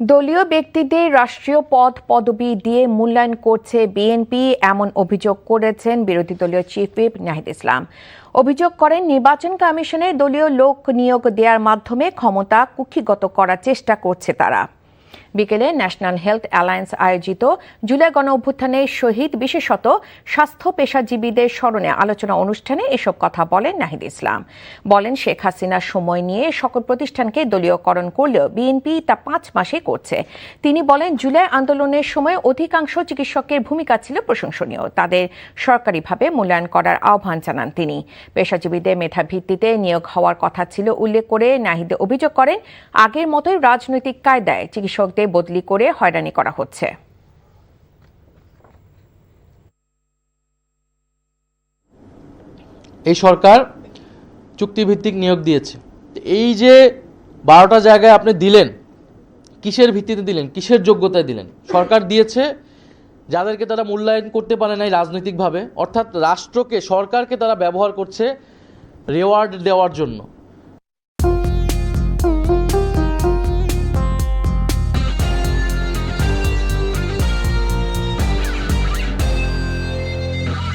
দলীয় ব্যক্তিদের রাষ্ট্রীয় পদ পদবি দিয়ে মূল্যায়ন করছে বিএনপি, এমন অভিযোগ করেছেন বিরোধী দলীয় চিফ হুইপ নাহিদ ইসলাম। অভিযোগ করেন, নির্বাচন কমিশনে দলীয় লোক নিয়োগ দেওয়ার মাধ্যমে ক্ষমতা কুক্ষিগত করার চেষ্টা করছে তারা। বিকেলে ন্যাশনাল হেলথ অ্যালায়েন্স আয়োজিত জুলাই গণঅভ্যুত্থানের শহীদ, বিশেষত স্বাস্থ্য পেশাজীবীদের স্মরণে আলোচনা অনুষ্ঠানে এসব কথা বলেন নাহিদ ইসলাম। বলেন, শেখ হাসিনার সময় নিয়ে সকল প্রতিষ্ঠানকে দলীয়করণ করলেও বিএনপি তা 5 মাসে করছে। তিনি বলেন, জুলাই আন্দোলনের সময় অধিকাংশ চিকিৎসকের ভূমিকা ছিল প্রশংসনীয়, তাদের সরকারিভাবে মূল্যায়ন করার আহ্বান জানান তিনি। পেশাজীবীদের মেধা ভিত্তিতে নিয়োগ হওয়ার কথা ছিল উল্লেখ করে নাহিদ অভিযোগ করেন, আগের মতোই রাজনৈতিক কায়দায় চিকিৎসকদের বদলি করে হয়রানি করা হচ্ছে। এই সরকার চুক্তিভিত্তিক নিয়োগ দিয়েছে। এই যে 12টা জায়গায় আপনি দিলেন, কিসের ভিত্তিতে দিলেন, কিসের যোগ্যতায় দিলেন? সরকার দিয়েছে যাদেরকে তারা মূল্যায়ন করতে পারে নাই রাজনৈতিকভাবে, অর্থাৎ রাষ্ট্রকে, সরকারকে তারা ব্যবহার করছে রেওয়ার্ড দেওয়ার জন্য।